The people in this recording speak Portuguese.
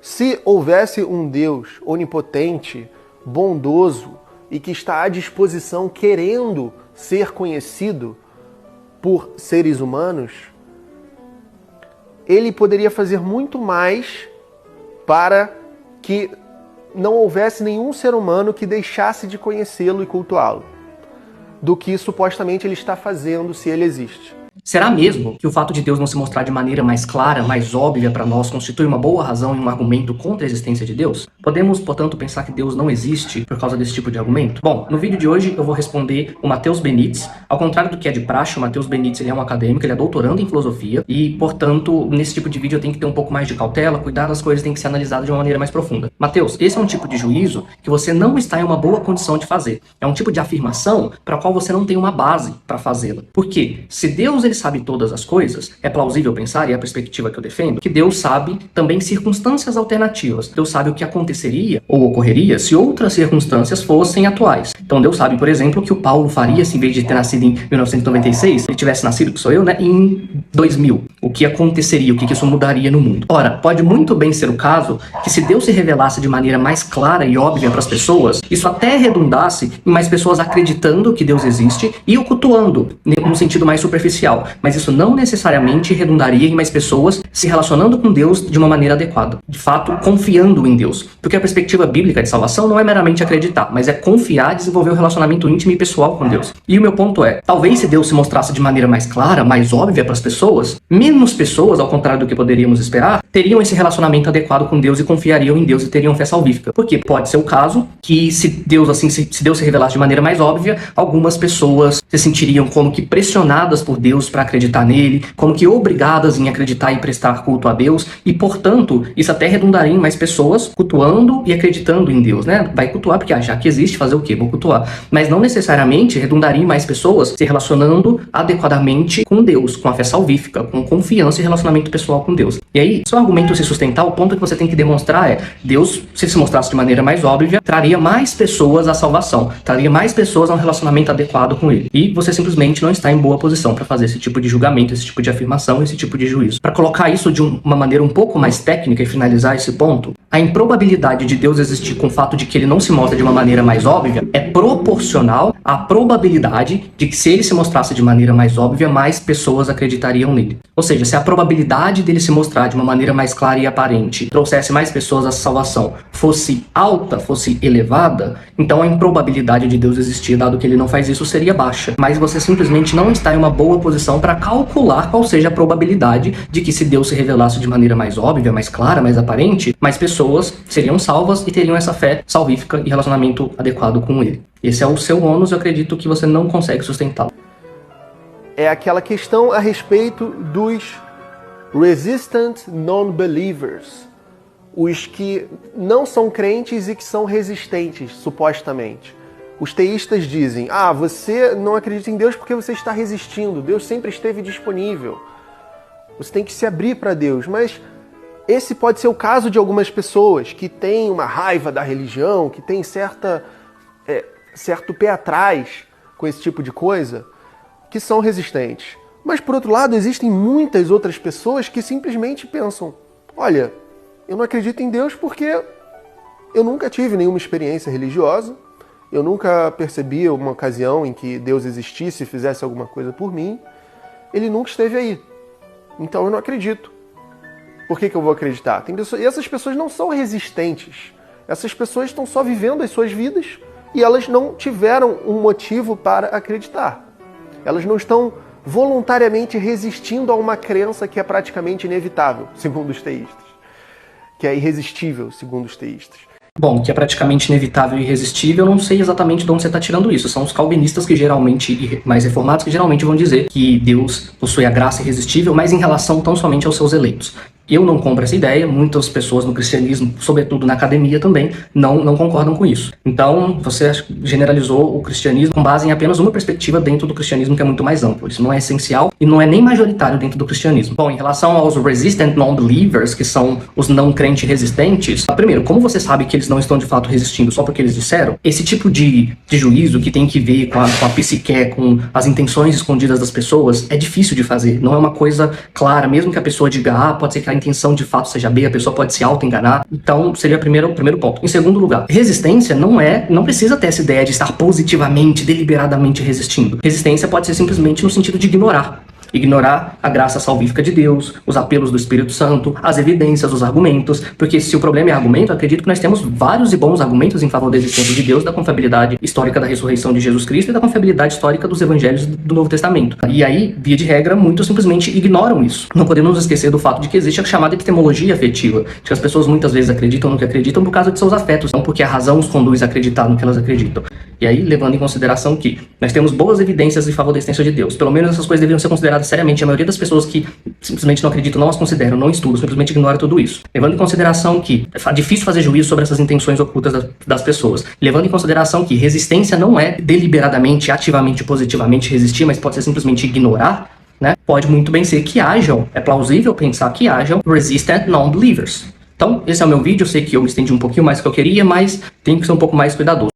Se houvesse um Deus onipotente, bondoso e que está à disposição querendo ser conhecido por seres humanos, ele poderia fazer muito mais para que não houvesse nenhum ser humano que deixasse de conhecê-lo e cultuá-lo, do que supostamente ele está fazendo se ele existe. Será mesmo que o fato de Deus não se mostrar de maneira mais clara, mais óbvia para nós, constitui uma boa razão e um argumento contra a existência de Deus? Podemos, portanto, pensar que Deus não existe por causa desse tipo de argumento? Bom, no vídeo de hoje eu vou responder o Matheus Benítez. Ao contrário do que é de praxe, o Matheus Benítez ele é um acadêmico, ele é doutorando em filosofia e, portanto, nesse tipo de vídeo eu tenho que ter um pouco mais de cautela, cuidar das coisas têm que ser analisadas de uma maneira mais profunda. Matheus, esse é um tipo de juízo que você não está em uma boa condição de fazer. É um tipo de afirmação para a qual você não tem uma base para fazê-la. Por quê? Se Deus ele sabe todas as coisas, é plausível pensar, e é a perspectiva que eu defendo, que Deus sabe também circunstâncias alternativas. Deus sabe o que aconteceria ou ocorreria se outras circunstâncias fossem atuais. Então Deus sabe, por exemplo, que o Paulo faria se em vez de ter nascido em 1996, ele tivesse nascido, que sou eu, né, em 2000. O que aconteceria, o que isso mudaria no mundo. Ora, pode muito bem ser o caso que se Deus se revelasse de maneira mais clara e óbvia para as pessoas, isso até redundasse em mais pessoas acreditando que Deus existe e o cultuando, num sentido mais superficial. Mas isso não necessariamente redundaria em mais pessoas se relacionando com Deus de uma maneira adequada. De fato, confiando em Deus. Porque a perspectiva bíblica de salvação não é meramente acreditar, mas é confiar e desenvolver um relacionamento íntimo e pessoal com Deus. E o meu ponto é, talvez se Deus se mostrasse de maneira mais clara, mais óbvia para as pessoas, menos pessoas, ao contrário do que poderíamos esperar, teriam esse relacionamento adequado com Deus e confiariam em Deus e teriam fé salvífica. Porque pode ser o caso que se Deus se revelasse de maneira mais óbvia, algumas pessoas se sentiriam como que pressionadas por Deus para acreditar nele, como que obrigadas em acreditar e prestar culto a Deus, e portanto, isso até redundaria em mais pessoas cultuando e acreditando em Deus, né? Vai cultuar porque já que existe, fazer o quê? Vou cultuar. Mas não necessariamente redundaria em mais pessoas se relacionando adequadamente com Deus, com a fé salvífica, com confiança e relacionamento pessoal com Deus. E aí, se o argumento se sustentar, o ponto que você tem que demonstrar é, Deus, se ele se mostrasse de maneira mais óbvia, traria mais pessoas à salvação, traria mais pessoas a um relacionamento adequado com ele. E você simplesmente não está em boa posição para fazer esse tipo de julgamento, esse tipo de afirmação, esse tipo de juízo. Para colocar isso de uma maneira um pouco mais técnica e finalizar esse ponto, a improbabilidade de Deus existir com o fato de que ele não se mostra de uma maneira mais óbvia é proporcional à probabilidade de que se ele se mostrasse de maneira mais óbvia, mais pessoas acreditariam nele. Ou seja, se a probabilidade dele se mostrar de uma maneira mais clara e aparente trouxesse mais pessoas à salvação fosse alta, fosse elevada, então a improbabilidade de Deus existir, dado que ele não faz isso, seria baixa. Mas você simplesmente não está em uma boa posição para calcular qual seja a probabilidade de que se Deus se revelasse de maneira mais óbvia, mais clara, mais aparente, mais pessoas seriam salvas e teriam essa fé salvífica e relacionamento adequado com ele. Esse é o seu ônus, eu acredito que você não consegue sustentá-lo. É aquela questão a respeito dos resistant non-believers, os que não são crentes e que são resistentes, supostamente. Os teístas dizem, você não acredita em Deus porque você está resistindo, Deus sempre esteve disponível. Você tem que se abrir para Deus, mas esse pode ser o caso de algumas pessoas que têm uma raiva da religião, que têm certo pé atrás com esse tipo de coisa, que são resistentes. Mas, por outro lado, existem muitas outras pessoas que simplesmente pensam, olha, eu não acredito em Deus porque eu nunca tive nenhuma experiência religiosa, eu nunca percebi uma ocasião em que Deus existisse e fizesse alguma coisa por mim, ele nunca esteve aí. Então eu não acredito. Por que eu vou acreditar? E essas pessoas não são resistentes. Essas pessoas estão só vivendo as suas vidas e elas não tiveram um motivo para acreditar. Elas não estão voluntariamente resistindo a uma crença que é praticamente inevitável, segundo os teístas. Que é irresistível, segundo os teístas. Bom, que é praticamente inevitável e irresistível, eu não sei exatamente de onde você está tirando isso. São os calvinistas que geralmente, e mais reformados, que geralmente vão dizer que Deus possui a graça irresistível, mas em relação tão somente aos seus eleitos. Eu não compro essa ideia, muitas pessoas no cristianismo, sobretudo na academia também, não concordam com isso. Então, você generalizou o cristianismo com base em apenas uma perspectiva dentro do cristianismo que é muito mais amplo. Isso não é essencial e não é nem majoritário dentro do cristianismo. Bom, em relação aos resistant non-believers, que são os não crentes resistentes, primeiro, como você sabe que eles não estão de fato resistindo só porque eles disseram? Esse tipo de juízo que tem que ver com a psique, com as intenções escondidas das pessoas, é difícil de fazer. Não é uma coisa clara, mesmo que a pessoa diga, pode ser que ela intenção de fato seja B, a pessoa pode se auto-enganar. Então, seria o primeiro ponto. Em segundo lugar, resistência não precisa ter essa ideia de estar positivamente, deliberadamente resistindo. Resistência pode ser simplesmente no sentido de ignorar. Ignorar a graça salvífica de Deus, os apelos do Espírito Santo, as evidências, os argumentos, porque se o problema é argumento, eu acredito que nós temos vários e bons argumentos em favor da existência de Deus, da confiabilidade histórica da ressurreição de Jesus Cristo e da confiabilidade histórica dos evangelhos do Novo Testamento. E aí, via de regra, muitos simplesmente ignoram isso. Não podemos nos esquecer do fato de que existe a chamada epistemologia afetiva, de que as pessoas muitas vezes acreditam no que acreditam por causa de seus afetos, não porque a razão os conduz a acreditar no que elas acreditam. E aí, levando em consideração que nós temos boas evidências em favor da existência de Deus, pelo menos essas coisas deveriam ser consideradas seriamente. A maioria das pessoas que simplesmente não acreditam, não as consideram, não estudam, simplesmente ignoram tudo isso. Levando em consideração que é difícil fazer juízo sobre essas intenções ocultas das pessoas. Levando em consideração que resistência não é deliberadamente, ativamente, positivamente resistir, mas pode ser simplesmente ignorar, né? Pode muito bem ser que hajam, é plausível pensar que hajam resistant non-believers. Então, esse é o meu vídeo. Eu sei que eu me estendi um pouquinho mais do que eu queria, mas tem que ser um pouco mais cuidadoso.